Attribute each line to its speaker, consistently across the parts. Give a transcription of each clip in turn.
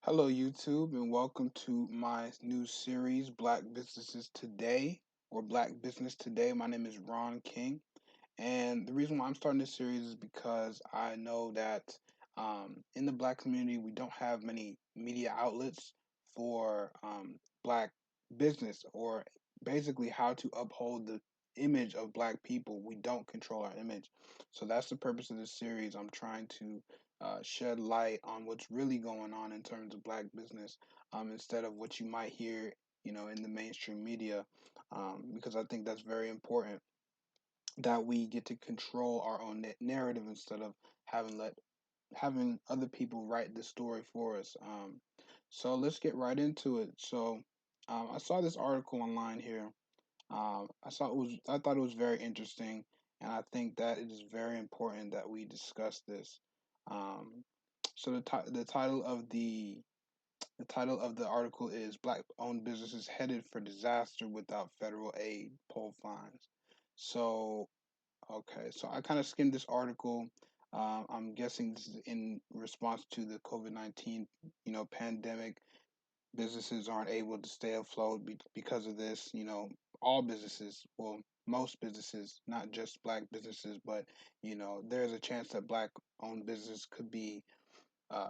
Speaker 1: Hello, YouTube, and welcome to my new series, Black Businesses Today, or Black Business Today. My name is Ron King, and the reason why I'm starting this series is because I know that in the Black community, we don't have many media outlets for Black business, or basically how to uphold the image of Black people. We don't control our image. So that's the purpose of this series. I'm trying to shed light on what's really going on in terms of Black business, instead of what you might hear, in the mainstream media, because I think that's very important that we get to control our own narrative instead of having other people write the story for us. So let's get right into it. So I saw this article online here. I thought it was very interesting, and I think that it is very important that we discuss this. Um, so the title of the article is "Black-owned businesses headed for disaster without federal aid, poll finds." So okay, so I kind of skimmed this article. I'm guessing this is in response to the COVID-19, pandemic. Businesses aren't able to stay afloat because of this. All businesses, well, most businesses, not just Black businesses, but there's a chance that Black-owned business could be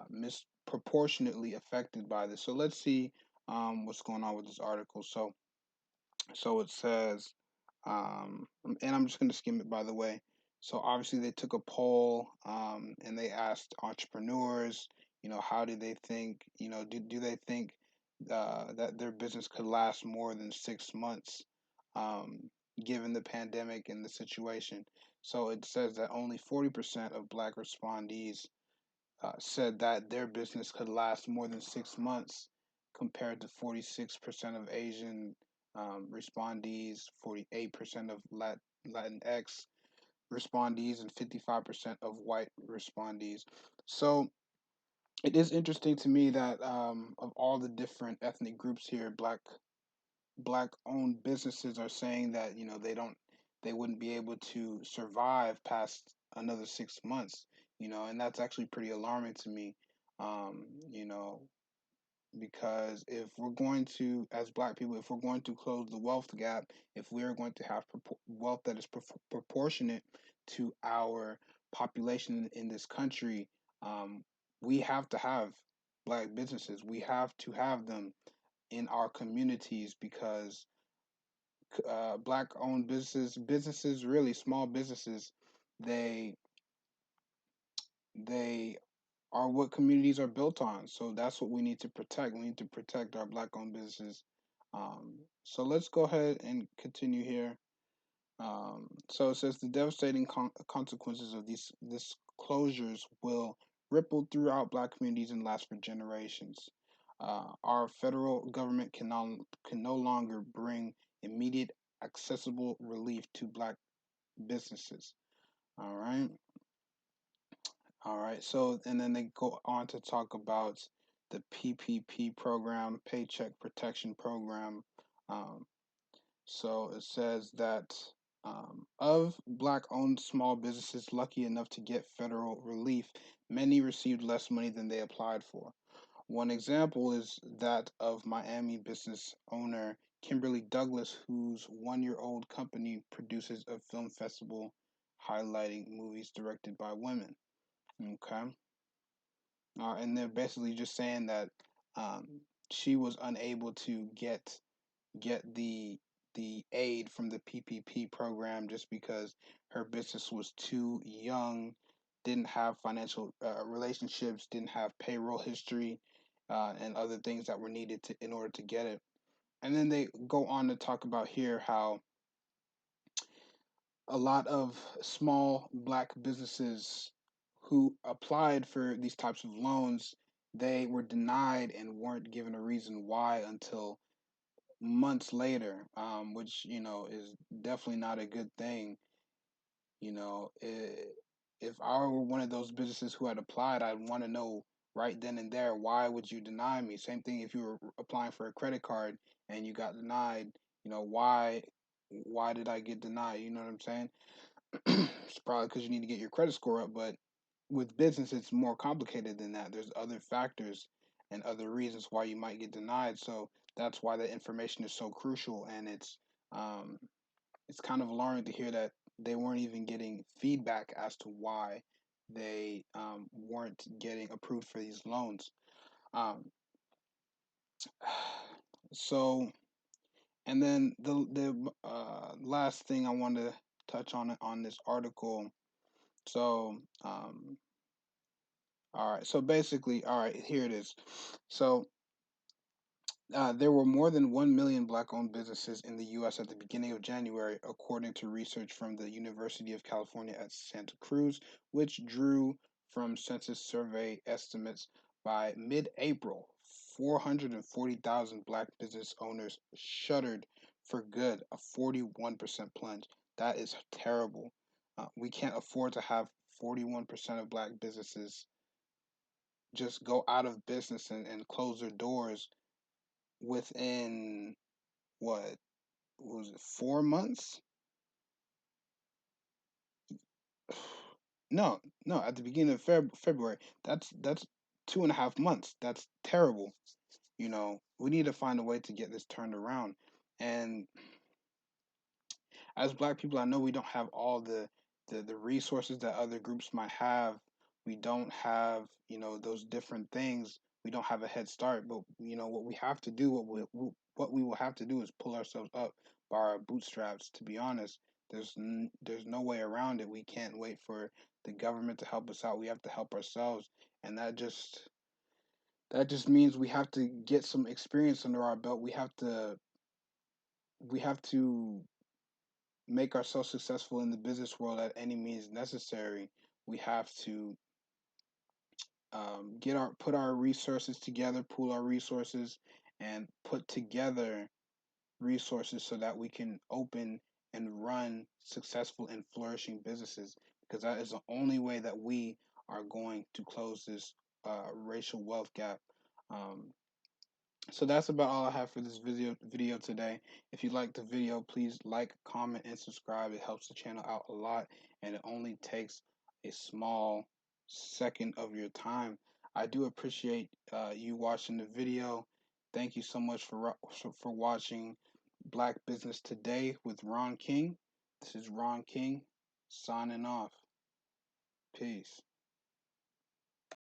Speaker 1: misproportionately affected by this. So let's see what's going on with this article. So it says, and I'm just going to skim it by the way. So obviously they took a poll, and they asked entrepreneurs, how do they think, do they think that their business could last more than 6 months, um, given the pandemic and the situation. So it says that only 40% of Black respondees said that their business could last more than 6 months, compared to 46% of Asian respondees, 48% of Latinx respondees, and 55% of white respondees. So it is interesting to me that of all the different ethnic groups here, black owned businesses are saying that they wouldn't be able to survive past another 6 months, and that's actually pretty alarming to me. You know, because if we're going to, as Black people, if we're going to close the wealth gap, if we are going to have wealth that is proportionate to our population in this country, um, we have to have Black businesses. We have to have them in our communities because Black owned businesses, really small businesses, they they are what communities are built on. So that's what we need to protect. We need to protect our Black owned businesses. So let's go ahead and continue here. So it says the devastating consequences of these this closures will ripple throughout Black communities and last for generations. Our federal government can no longer bring immediate accessible relief to Black businesses. All right. All right. So, and then they go on to talk about the PPP program, Paycheck Protection Program. Um, so it says that of Black owned small businesses lucky enough to get federal relief, many received less money than they applied for. One example is that of Miami business owner Kimberly Douglas, whose 1 year old company produces a film festival highlighting movies directed by women. Okay. And they're basically just saying that she was unable to get the aid from the PPP program just because her business was too young, didn't have financial relationships, didn't have payroll history, and other things that were needed in order to get it. And then they go on to talk about here how a lot of small Black businesses who applied for these types of loans, they were denied and weren't given a reason why until months later, which is definitely not a good thing. If I were one of those businesses who had applied, I'd want to know right then and there, why would you deny me? Same thing if you were applying for a credit card and you got denied. Why did I get denied? You know what I'm saying? It's probably because you need to get your credit score up, but with business, it's more complicated than that. There's other factors and other reasons why you might get denied. So that's why the information is so crucial, and um, it's kind of alarming to hear that they weren't even getting feedback as to why they weren't getting approved for these loans. Um, so, and then the last thing I want to touch on this article. So, all right. So basically, all right, here it is. So there were more than 1 million black owned businesses in the U.S. at the beginning of January, according to research from the University of California at Santa Cruz, which drew from census survey estimates. By mid April, 440,000 black business owners shuttered for good, a 41% plunge. That is terrible. We can't afford to have 41% of black businesses just go out of business and close their doors within what was it, 4 months? No, no, at the beginning of February. That's 2.5 months. That's terrible. We need to find a way to get this turned around. And as black people, I know we don't have all the resources that other groups might have. We don't have, those different things. We don't have a head start, but what we have to do, what we will have to do is pull ourselves up by our bootstraps. To be honest, there's no way around it. We can't wait for the government to help us out. We have to help ourselves, and that just means we have to get some experience under our belt. We have to make ourselves successful in the business world at any means necessary. We have to put our resources together, pool our resources, and put together resources so that we can open and run successful and flourishing businesses. Because that is the only way that we are going to close this racial wealth gap. Um, so that's about all I have for this video today. If you like the video, please like, comment, and subscribe. It helps the channel out a lot, and it only takes a small second of your time. I do appreciate you watching the video. Thank you so much for watching Black Business Today with Ron King. This is Ron King signing off. Peace.